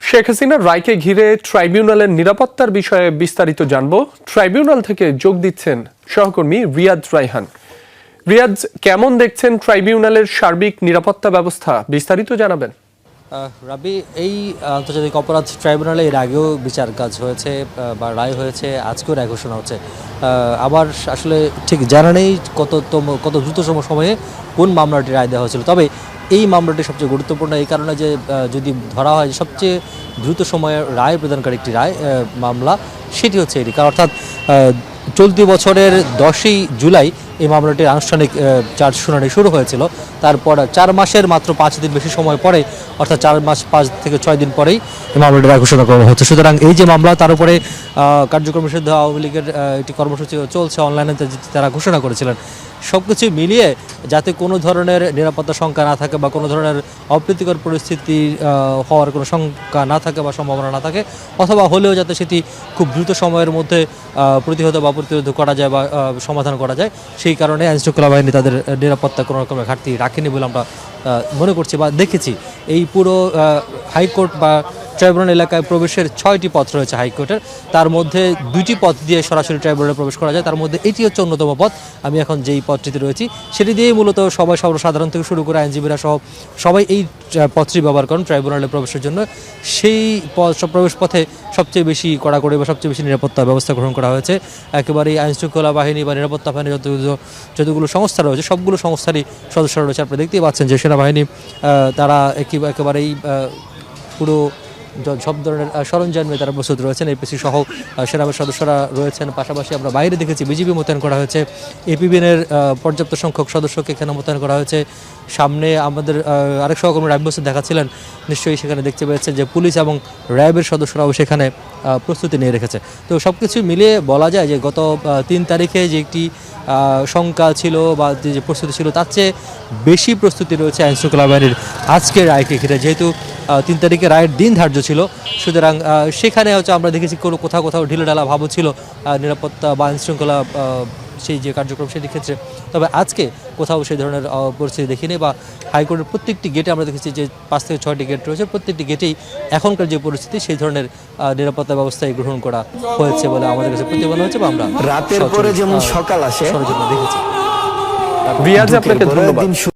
শেখ হাসিনার রায়কে ঘিরে ট্রাইব্যুনালের নিরাপত্তার বিষয়ে বিস্তারিত জানব। ট্রাইব্যুনাল থেকে যোগ দিচ্ছেন সহকর্মী রিয়াদ রায়হান। রিয়াদ, কেমন দেখছেন ট্রাইব্যুনালের সার্বিক নিরাপত্তা ব্যবস্থা? বিস্তারিত জানাবেন। রাবি, এই আন্তর্জাতিক অপরাধ ট্রাইব্যুনালে এর আগেও বিচার কাজ হয়েছে বা রায় হয়েছে, আজকেও রায় ঘোষণা হচ্ছে। আবার আসলে ঠিক জানা নেই কত দ্রুততম সময়ে কোন মামলাটি রায় দেওয়া হয়েছিল। তবে এই মামলাটি সবচেয়ে গুরুত্বপূর্ণ এই কারণে যে যদি ধরা হয় সবচেয়ে দ্রুত সময়ে রায় প্রদানকারী একটি রায় মামলা, সেটি হচ্ছে এটি। কারণ অর্থাৎ চলতি বছরের 10ই জুলাই এই মামলাটির আনুষ্ঠানিক চার্জ শুনানি শুরু হয়েছিল। তারপর 4 মাসের মাত্র 5 দিন বেশি সময় পরে, অর্থাৎ 4 মাস 5 থেকে 6 দিন পরেই এই মামলাটি রায় ঘোষণা করা হচ্ছে। সুতরাং এই যে মামলা, তার উপরে কার্যক্রম নিষিদ্ধ আওয়ামী লীগের একটি কর্মসূচি চলছে অনলাইনে, তারা ঘোষণা করেছিলেন। সব কিছু মিলিয়ে যাতে কোনো ধরনের নিরাপত্তা শঙ্কা না থাকে বা কোনো ধরনের অপ্রীতিকর পরিস্থিতি হওয়ার কোনো শঙ্কা না থাকে বা সম্ভাবনা না থাকে, অথবা হলেও যাতে সেটি খুব দ্রুত সময়ের মধ্যে প্রতিহত বা প্রতিরোধ করা যায় বা সমাধান করা যায়, সেই কারণে আইনশৃঙ্খলা বাহিনী তাদের নিরাপত্তা কোনো রকমের ঘাটতি রাখেনি বলে আমরা মনে করছি বা দেখেছি। এই পুরো হাইকোর্ট বা ট্রাইব্যুনাল এলাকায় প্রবেশের 6টি পথ রয়েছে হাইকোর্টের, তার মধ্যে 2টি পথ দিয়ে সরাসরি ট্রাইব্যুনালে প্রবেশ করা যায়। তার মধ্যে এটি হচ্ছে অন্যতম পথ। আমি এখন যেই পথটিতে রয়েছি সেটি দিয়েই মূলত সবাই, সর্বসাধারণ থেকে শুরু করে আইনজীবীরা সহ সবাই এই পথটি ব্যবহার করেন ট্রাইব্যুনালে প্রবেশের জন্য। সেই প্রবেশ পথে সবচেয়ে বেশি কড়াকড়ি বা সবচেয়ে বেশি নিরাপত্তা ব্যবস্থা গ্রহণ করা হয়েছে। একেবারেই আইনশৃঙ্খলা বাহিনী বা নিরাপত্তা বাহিনী যতগুলো সংস্থা রয়েছে সবগুলো সংস্থারই সদস্যরা রয়েছে। আপনি দেখতেই পাচ্ছেন যে সেনাবাহিনী তারা একেবারেই পুরো সব ধরনের সরঞ্জাম নিয়ে তারা প্রস্তুত রয়েছেন। এপিসি সহ সেনাবাহিনীর সদস্যরা রয়েছেন। পাশাপাশি আমরা বাইরে দেখেছি বিজিবি মোতায়েন করা হয়েছে, এপিবিএনের পর্যাপ্ত সংখ্যক সদস্যকে এখানে মোতায়েন করা হয়েছে। সামনে আমাদের আরেক সহকর্মী রাব্বি হোসেন দেখাচ্ছিলেন, নিশ্চয়ই সেখানে দেখতে পেয়েছেন যে পুলিশ এবং র্যাবের সদস্যরাও সেখানে প্রস্তুতি নিয়ে রেখেছে। তো সব কিছু মিলিয়ে বলা যায় যে গত 3 তারিখে যে একটি শঙ্কা ছিল বা যে প্রস্তুতি ছিল, তার চেয়ে বেশি প্রস্তুতি রয়েছে আইনশৃঙ্খলা বাহিনীর আজকের রায়কে ঘিরে। যেহেতু 3 তারিখে রায়ের দিন ধার্য ছিল, সুতরাং সেখানে হচ্ছে আমরা দেখেছি কোথাও ঢিলেঢালা ভাবও ছিল নিরাপত্তা বা আইনশৃঙ্খলা সেই যে কার্যক্রম সেটির ক্ষেত্রে। তবে আজকে কোথাও সেই ধরনের পরিস্থিতি দেখিনি বা হাইকোর্টের প্রত্যেকটি গেটে আমরা দেখেছি যে 5 থেকে 6টি গেট রয়েছে, প্রত্যেকটি গেটেই এখনকার যে পরিস্থিতি সেই ধরনের নিরাপত্তা ব্যবস্থায় গ্রহণ করা হয়েছে বলে আমাদের কাছে প্রতিবেদন হয়েছে বা আমরা রাতের পরে যেমন সকাল আসে দেখেছি। রিয়াজ, আপনাকে ধন্যবাদ।